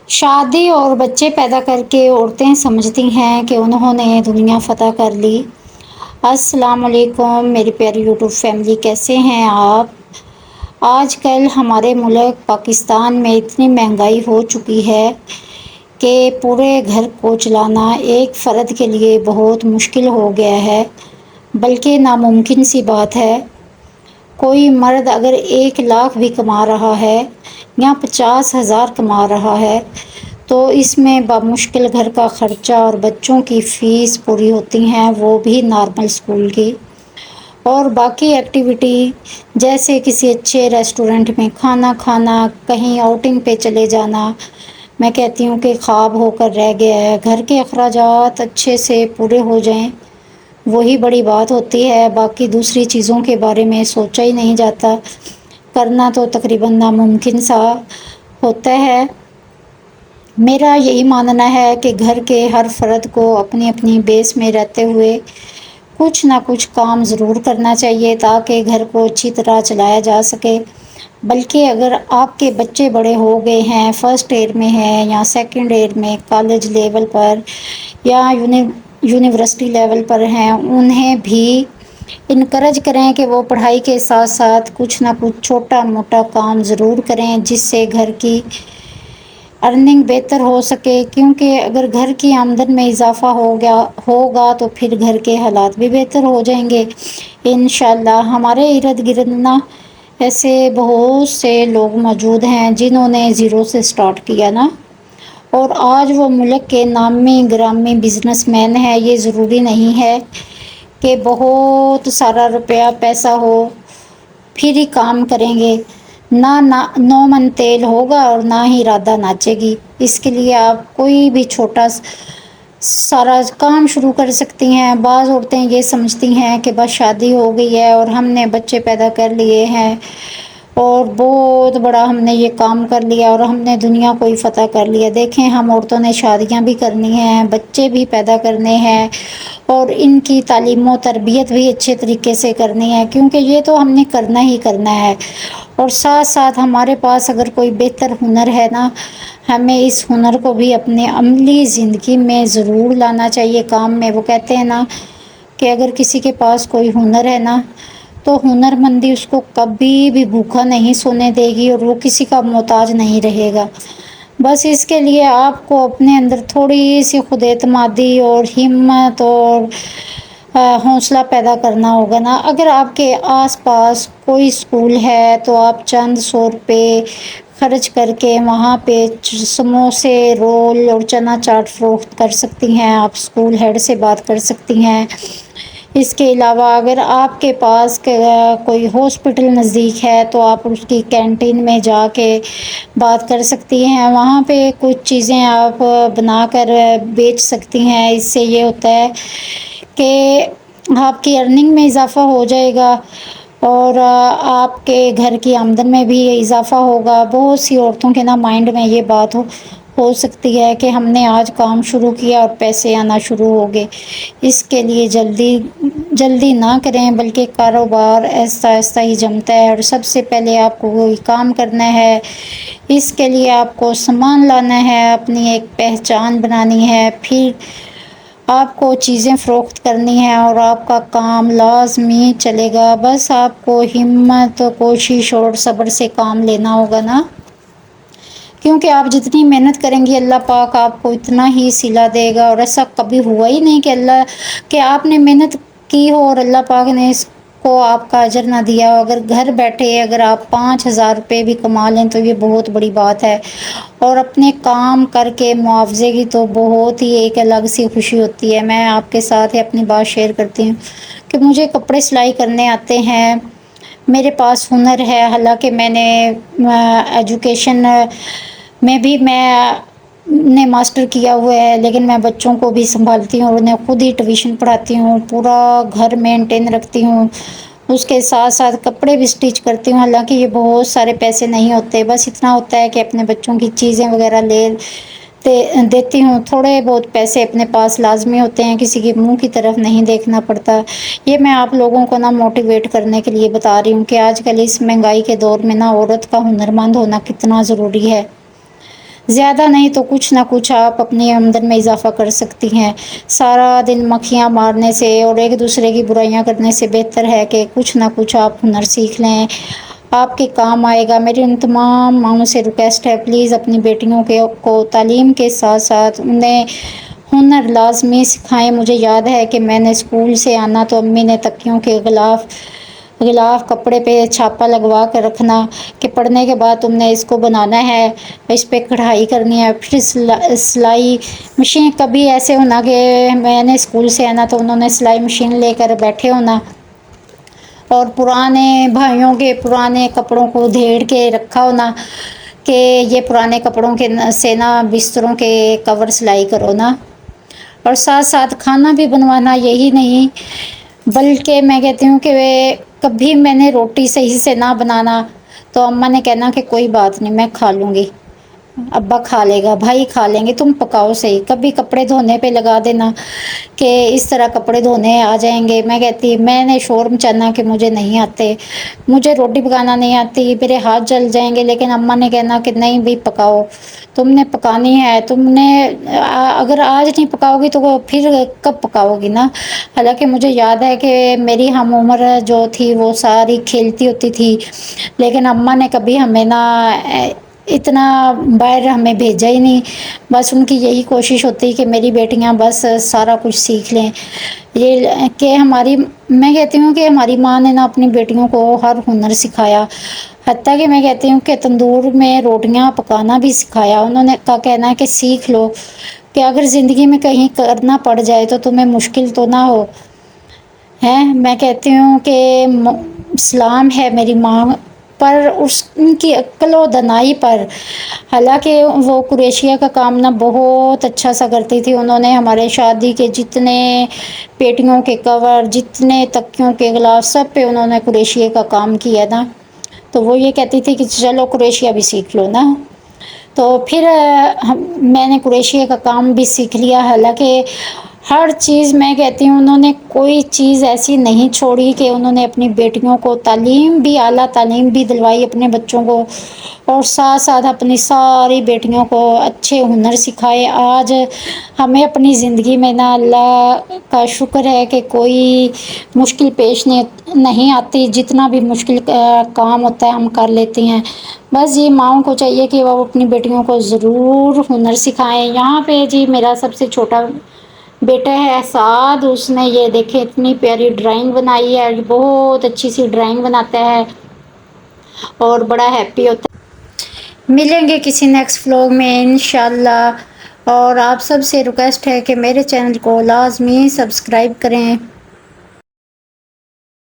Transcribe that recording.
شادی اور بچے پیدا کر کے عورتیں سمجھتی ہیں کہ انہوں نے دنیا فتح کر لی۔ السلام علیکم میری پیاری یوٹیوب فیملی، کیسے ہیں آپ؟ آج کل ہمارے ملک پاکستان میں اتنی مہنگائی ہو چکی ہے کہ پورے گھر کو چلانا ایک فرد کے لیے بہت مشکل ہو گیا ہے، بلکہ ناممکن سی بات ہے۔ کوئی مرد اگر 1 لاکھ بھی کما رہا ہے یا 50,000 کما رہا ہے تو اس میں بمشکل گھر کا خرچہ اور بچوں کی فیس پوری ہوتی ہیں، وہ بھی نارمل اسکول کی، اور باقی ایکٹیویٹی جیسے کسی اچھے ریسٹورنٹ میں کھانا کھانا، کہیں آؤٹنگ پہ چلے جانا، میں کہتی ہوں کہ خواب ہو کر رہ گیا ہے۔ گھر کے اخراجات اچھے سے پورے ہو جائیں وہی بڑی بات ہوتی ہے، باقی دوسری چیزوں کے بارے میں سوچا ہی نہیں جاتا، کرنا تو تقریباً ناممکن سا ہوتا ہے۔ میرا یہی ماننا ہے کہ گھر کے ہر فرد کو اپنی اپنی بیس میں رہتے ہوئے کچھ نہ کچھ کام ضرور کرنا چاہیے تاکہ گھر کو اچھی طرح چلایا جا سکے۔ بلکہ اگر آپ کے بچے بڑے ہو گئے ہیں، فرسٹ ایئر میں ہیں یا سیکنڈ ایئر میں، کالج لیول پر یا یونیورسٹی لیول پر ہیں، انہیں بھی انکریج کریں کہ وہ پڑھائی کے ساتھ ساتھ کچھ نہ کچھ چھوٹا موٹا کام ضرور کریں جس سے گھر کی ارننگ بہتر ہو سکے، کیونکہ اگر گھر کی آمدن میں اضافہ ہوگا تو پھر گھر کے حالات بھی بہتر ہو جائیں گے انشاءاللہ۔ ہمارے ارد گرد نا ایسے بہت سے لوگ موجود ہیں جنہوں نے زیرو سے سٹارٹ کیا نا، اور آج وہ ملک کے نامی گرامی بزنس مین ہیں۔ یہ ضروری نہیں ہے کہ بہت سارا روپیہ پیسہ ہو پھر ہی کام کریں گے، نہ 9 من تیل ہوگا اور نہ ہی رادھا ناچے گی۔ اس کے لیے آپ کوئی بھی چھوٹا سارا کام شروع کر سکتی ہیں۔ بعض عورتیں یہ سمجھتی ہیں کہ بس شادی ہو گئی ہے اور ہم نے بچے پیدا کر لیے ہیں اور بہت بڑا ہم نے یہ کام کر لیا اور ہم نے دنیا کو ہی فتح کر لیا۔ دیکھیں، ہم عورتوں نے شادیاں بھی کرنی ہیں، بچے بھی پیدا کرنے ہیں اور ان کی تعلیم و تربیت بھی اچھے طریقے سے کرنی ہے، کیونکہ یہ تو ہم نے کرنا ہی کرنا ہے۔ اور ساتھ ساتھ ہمارے پاس اگر کوئی بہتر ہنر ہے نا، ہمیں اس ہنر کو بھی اپنے عملی زندگی میں ضرور لانا چاہیے کام میں۔ وہ کہتے ہیں نا کہ اگر کسی کے پاس کوئی ہنر ہے نا تو ہنر مندی اس کو کبھی بھی بھوکا نہیں سونے دے گی اور وہ کسی کا محتاج نہیں رہے گا۔ بس اس کے لیے آپ کو اپنے اندر تھوڑی سی خود اعتمادی اور ہمت اور حوصلہ پیدا کرنا ہوگا نا۔ اگر آپ کے آس پاس کوئی اسکول ہے تو آپ چند 100 روپے خرچ کر کے وہاں پہ سموسے، رول اور چنا چاٹ فروخت کر سکتی ہیں۔ آپ اسکول ہیڈ سے بات کر سکتی ہیں۔ اس کے علاوہ اگر آپ کے پاس کوئی ہاسپٹل نزدیک ہے تو آپ اس کی کینٹین میں جا کے بات کر سکتی ہیں، وہاں پہ کچھ چیزیں آپ بنا کر بیچ سکتی ہیں۔ اس سے یہ ہوتا ہے کہ آپ کی ارننگ میں اضافہ ہو جائے گا اور آپ کے گھر کی آمدن میں بھی اضافہ ہوگا۔ بہت سی عورتوں کے نا مائنڈ میں یہ بات ہو سکتی ہے کہ ہم نے آج کام شروع کیا اور پیسے آنا شروع ہو گئے۔ اس کے لیے جلدی نہ کریں، بلکہ کاروبار آہستہ آہستہ ہی جمتا ہے، اور سب سے پہلے آپ کو وہی کام کرنا ہے۔ اس کے لیے آپ کو سامان لانا ہے، اپنی ایک پہچان بنانی ہے، پھر آپ کو چیزیں فروخت کرنی ہیں اور آپ کا کام لازمی چلے گا۔ بس آپ کو ہمت، کوشش اور صبر سے کام لینا ہوگا نا، کیونکہ آپ جتنی محنت کریں گی اللہ پاک آپ کو اتنا ہی صلہ دے گا۔ اور ایسا کبھی ہوا ہی نہیں کہ آپ نے محنت کی ہو اور اللہ پاک نے اس کو آپ کا اجر نہ دیا ہو۔ اگر گھر بیٹھے اگر آپ 5,000 روپے بھی کما لیں تو یہ بہت بڑی بات ہے، اور اپنے کام کر کے معاوضے کی تو بہت ہی ایک الگ سی خوشی ہوتی ہے۔ میں آپ کے ساتھ اپنی بات شیئر کرتی ہوں کہ مجھے کپڑے سلائی کرنے آتے ہیں، میرے پاس ہنر ہے، حالانکہ میں نے ایجوکیشن میں بھی میں نے ماسٹر کیا ہوا ہے، لیکن میں بچوں کو بھی سنبھالتی ہوں اور انہیں خود ہی ٹیوشن پڑھاتی ہوں، پورا گھر مینٹین رکھتی ہوں، اس کے ساتھ ساتھ کپڑے بھی سٹیچ کرتی ہوں۔ حالانکہ یہ بہت سارے پیسے نہیں ہوتے، بس اتنا ہوتا ہے کہ اپنے بچوں کی چیزیں وغیرہ دیتی ہوں۔ تھوڑے بہت پیسے اپنے پاس لازمی ہوتے ہیں، کسی کے منہ کی طرف نہیں دیکھنا پڑتا۔ یہ میں آپ لوگوں کو نا موٹیویٹ کرنے کے لیے بتا رہی ہوں کہ آج کل اس مہنگائی کے دور میں نا عورت کا ہنرمند ہونا کتنا ضروری ہے۔ زیادہ نہیں تو کچھ نہ کچھ آپ اپنی آمدن میں اضافہ کر سکتی ہیں۔ سارا دن مکھیاں مارنے سے اور ایک دوسرے کی برائیاں کرنے سے بہتر ہے کہ کچھ نہ کچھ آپ ہنر سیکھ لیں، آپ کے کام آئے گا۔ میری ان تمام ماؤں سے ریکویسٹ ہے، پلیز اپنی بیٹیوں کو تعلیم کے ساتھ ساتھ انہیں ہنر لازمی سکھائیں۔ مجھے یاد ہے کہ میں نے اسکول سے آنا تو امی نے تکیوں کے غلاف کپڑے پہ چھاپا لگوا کر رکھنا کہ پڑھنے کے بعد تم نے اس کو بنانا ہے، اس پہ کڑھائی کرنی ہے، پھر سلائی مشین۔ کبھی ایسے ہونا کہ میں نے اسکول سے آنا تو انہوں نے سلائی مشین لے کر بیٹھے ہونا اور پرانے بھائیوں کے پرانے کپڑوں کو دھیڑ کے رکھا ہونا کہ یہ پرانے کپڑوں کے سے نا بستروں کے کور سلائی کرو نا، اور ساتھ ساتھ کھانا بھی بنوانا۔ یہی نہیں بلکہ میں کہتی ہوں کہ کبھی میں نے روٹی صحیح سے نہ بنانا تو اماں نے کہنا کہ کوئی بات نہیں، میں کھا لوں گی، ابا کھا لے گا، بھائی کھا لیں گے، تم پکاؤ صحیح۔ کبھی کپڑے دھونے پہ لگا دینا کہ اس طرح کپڑے دھونے آ جائیں گے۔ میں نے شور مچانا کہ مجھے نہیں آتے، مجھے روٹی پکانا نہیں آتی، میرے ہاتھ جل جائیں گے، لیکن اماں نے کہنا کہ نہیں بھی پکاؤ، تم نے پکانی ہے، تم نے اگر آج نہیں پکاؤ گی تو پھر کب پکاؤ گی نا۔ حالانکہ مجھے یاد ہے کہ میری ہم عمر جو تھی وہ ساری کھیلتی ہوتی تھی، لیکن اماں نے کبھی ہمیں نا اتنا باہر ہمیں بھیجا ہی نہیں۔ بس ان کی یہی کوشش ہوتی کہ میری بیٹیاں بس سارا کچھ سیکھ لیں۔ یہ کہ میں کہتی ہوں کہ ہماری ماں نے نا اپنی بیٹیوں کو ہر ہنر سکھایا، حتیٰ کہ میں کہتی ہوں کہ تندور میں روٹیاں پکانا بھی سکھایا۔ انہوں نے کہنا ہے کہ سیکھ لو کہ اگر زندگی میں کہیں کرنا پڑ جائے تو تمہیں مشکل تو نہ ہو ہے۔ میں کہتی ہوں کہ سلام ہے میری ماں پر، ان کی عقل و دانائی پر۔ حالانکہ وہ کریشیا کا کام نا بہت اچھا سا کرتی تھی۔ انہوں نے ہمارے شادی کے جتنے پیٹیوں کے کور، جتنے تکیوں کے غلاف، سب پہ انہوں نے کریشیا کا کام کیا نا، تو وہ یہ کہتی تھی کہ چلو کریشیا بھی سیکھ لو نا۔ تو پھر میں نے کریشیا کا کام بھی سیکھ لیا۔ حالانکہ ہر چیز میں کہتی ہوں انہوں نے کوئی چیز ایسی نہیں چھوڑی کہ انہوں نے اپنی بیٹیوں کو تعلیم بھی، اعلیٰ تعلیم بھی دلوائی اپنے بچوں کو، اور ساتھ ساتھ اپنی ساری بیٹیوں کو اچھے ہنر سکھائے۔ آج ہمیں اپنی زندگی میں نا اللہ کا شکر ہے کہ کوئی مشکل پیش نہیں آتی، جتنا بھی مشکل کام ہوتا ہے ہم کر لیتے ہیں۔ بس یہ ماؤں کو چاہیے کہ وہ اپنی بیٹیوں کو ضرور ہنر سکھائیں۔ یہاں پہ جی میرا سب سے چھوٹا بیٹا ہے سعد، اس نے یہ دیکھے اتنی پیاری ڈرائنگ بنائی ہے، بہت اچھی سی ڈرائنگ بناتا ہے اور بڑا ہیپی ہوتا ہے۔ ملیں گے کسی نیکسٹ ولاگ میں انشاءاللہ، اور آپ سب سے ریکویسٹ ہے کہ میرے چینل کو لازمی سبسکرائب کریں۔